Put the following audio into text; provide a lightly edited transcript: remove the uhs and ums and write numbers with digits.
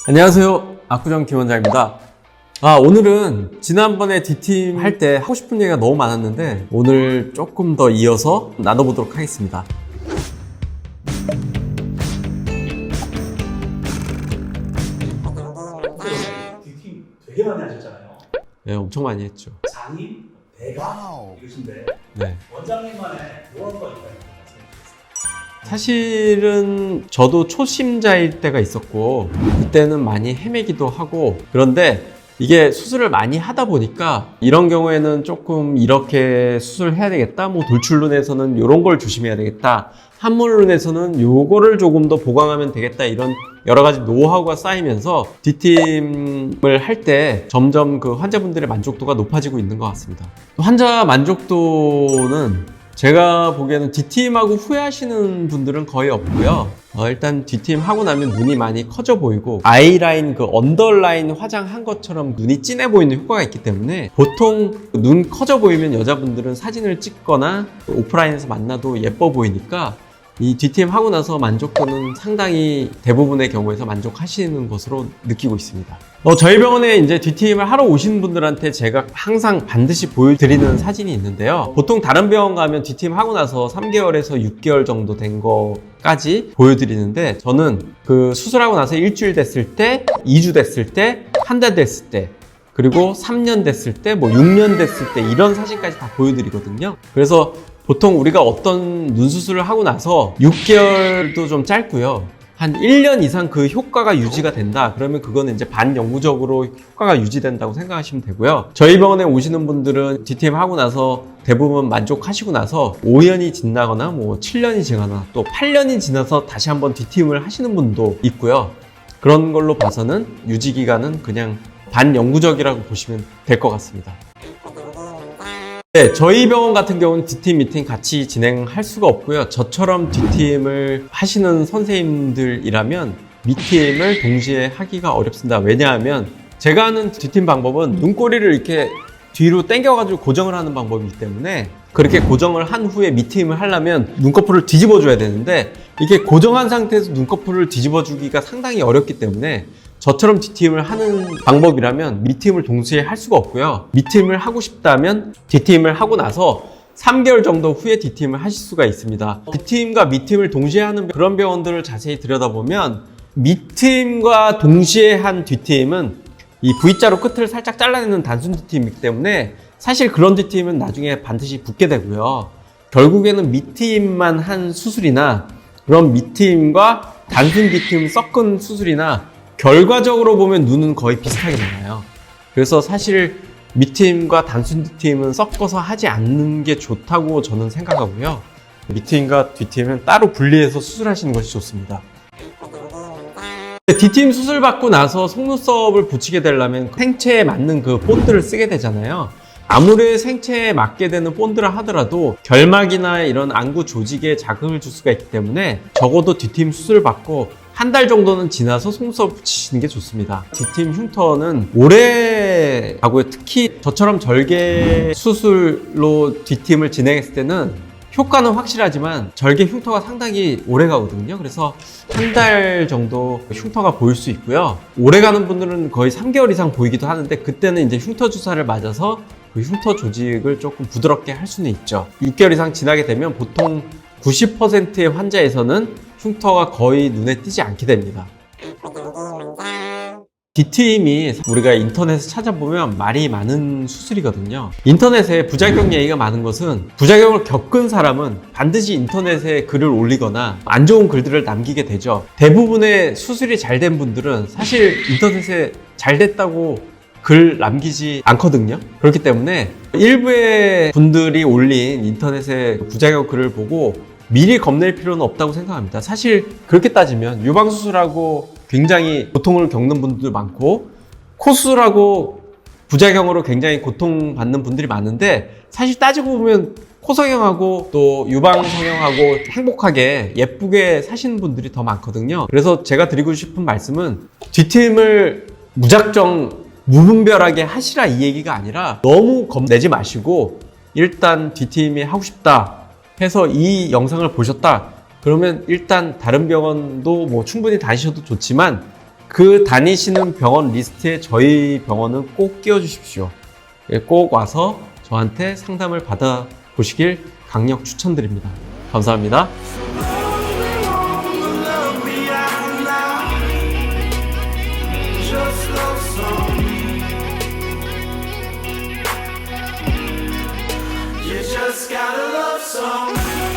안녕하세요. 압구정 김원장입니다. 오늘은 지난번에 D팀 할 때 하고 싶은 얘기가 너무 많았는데 오늘 조금 더 이어서 나눠보도록 하겠습니다. D팀 되게 많이 하셨잖아요. 네, 엄청 많이 했죠. 장인, 대가 이러신데 네. 원장님만의 노하우가 있다면 사실은 저도 초심자일 때가 있었고 그때는 많이 헤매기도 하고, 그런데 이게 수술을 많이 하다 보니까 이런 경우에는 조금 이렇게 수술해야 되겠다, 뭐 돌출론에서는 이런 걸 조심해야 되겠다, 함몰론에서는 요거를 조금 더 보강하면 되겠다, 이런 여러 가지 노하우가 쌓이면서 D팀을 할 때 점점 그 환자분들의 만족도가 높아지고 있는 것 같습니다. 환자 만족도는 제가 보기에는 D팀하고 후회하시는 분들은 거의 없고요. 일단 D팀 하고 나면 눈이 많이 커져 보이고 아이라인, 그 언더라인 화장한 것처럼 눈이 진해 보이는 효과가 있기 때문에 보통 눈 커져 보이면 여자분들은 사진을 찍거나 오프라인에서 만나도 예뻐 보이니까 이 D팀 하고 나서 만족도는 상당히 대부분의 경우에서 만족하시는 것으로 느끼고 있습니다. 저희 병원에 이제 D팀을 하러 오시는 분들한테 제가 항상 반드시 보여드리는 사진이 있는데요. 보통 다른 병원 가면 D팀 하고 나서 3개월에서 6개월 정도 된 거까지 보여드리는데, 저는 그 수술하고 나서 일주일 됐을 때, 2주 됐을 때, 한 달 됐을 때, 그리고 3년 됐을 때, 뭐 6년 됐을 때, 이런 사진까지 다 보여드리거든요. 그래서 보통 우리가 어떤 눈 수술을 하고 나서 6개월도 좀 짧고요, 한 1년 이상 그 효과가 유지가 된다 그러면 그거는 이제 반영구적으로 효과가 유지된다고 생각하시면 되고요. 저희 병원에 오시는 분들은 D팀 하고 나서 대부분 만족하시고 나서 5년이 지나거나 뭐 7년이 지나거나 또 8년이 지나서 다시 한번 D팀을 하시는 분도 있고요. 그런 걸로 봐서는 유지 기간은 그냥 반영구적이라고 보시면 될 것 같습니다. 네, 저희 병원 같은 경우는 D팀, 미팅 같이 진행할 수가 없고요. 저처럼 D팀을 하시는 선생님들이라면 미팀을 동시에 하기가 어렵습니다. 왜냐하면 제가 하는 D팀 방법은 눈꼬리를 이렇게 뒤로 당겨가지고 고정을 하는 방법이기 때문에, 그렇게 고정을 한 후에 미팀을 하려면 눈꺼풀을 뒤집어 줘야 되는데 이게 고정한 상태에서 눈꺼풀을 뒤집어 주기가 상당히 어렵기 때문에 저처럼 D팀을 하는 방법이라면 미팀을 동시에 할 수가 없고요. 미팀을 하고 싶다면 D팀을 하고 나서 3개월 정도 후에 D팀을 하실 수가 있습니다. D팀과 미팀을 동시에 하는 그런 병원들을 자세히 들여다보면 미팀과 동시에 한 D팀은 이 V자로 끝을 살짝 잘라내는 단순 D팀이기 때문에 사실 그런 D팀은 나중에 반드시 붓게 되고요. 결국에는 미팀만 한 수술이나 그런 미팀과 단순 D팀 섞은 수술이나 결과적으로 보면 눈은 거의 비슷하게 나와요. 그래서 사실 미팀과 단순 D팀은 섞어서 하지 않는 게 좋다고 저는 생각하고요. 미팀과 D팀은 따로 분리해서 수술하시는 것이 좋습니다. D팀 수술 받고 나서 속눈썹을 붙이게 되려면 생체에 맞는 그 본드를 쓰게 되잖아요. 아무리 생체에 맞게 되는 본드를 하더라도 결막이나 이런 안구 조직에 자극을 줄 수가 있기 때문에 적어도 D팀 수술 받고 한 달 정도는 지나서 속눈썹 붙이시는 게 좋습니다. D팀 흉터는 오래 가고요. 특히 저처럼 절개 수술로 D팀을 진행했을 때는 효과는 확실하지만 절개 흉터가 상당히 오래 가거든요. 그래서 한 달 정도 흉터가 보일 수 있고요. 오래 가는 분들은 거의 3개월 이상 보이기도 하는데 그때는 이제 흉터 주사를 맞아서 그 흉터 조직을 조금 부드럽게 할 수는 있죠. 6개월 이상 지나게 되면 보통 90%의 환자에서는 흉터가 거의 눈에 띄지 않게 됩니다. D팀이 우리가 인터넷에 찾아보면 말이 많은 수술이거든요. 인터넷에 부작용 얘기가 많은 것은 부작용을 겪은 사람은 반드시 인터넷에 글을 올리거나 안 좋은 글들을 남기게 되죠. 대부분의 수술이 잘 된 분들은 사실 인터넷에 잘 됐다고 글 남기지 않거든요. 그렇기 때문에 일부의 분들이 올린 인터넷에 부작용 글을 보고 미리 겁낼 필요는 없다고 생각합니다. 사실 그렇게 따지면 유방수술하고 굉장히 고통을 겪는 분들도 많고 코 수술하고 부작용으로 굉장히 고통받는 분들이 많은데, 사실 따지고 보면 코 성형하고 또 유방 성형하고 행복하게 예쁘게 사시는 분들이 더 많거든요. 그래서 제가 드리고 싶은 말씀은 D팀을 무작정 무분별하게 하시라 이 얘기가 아니라 너무 겁내지 마시고 일단 D팀이 하고 싶다 해서 이 영상을 보셨다 그러면 일단 다른 병원도 뭐 충분히 다니셔도 좋지만 그 다니시는 병원 리스트에 저희 병원은 꼭 끼워 주십시오. 꼭 와서 저한테 상담을 받아 보시길 강력 추천드립니다. 감사합니다. You just gotta love song.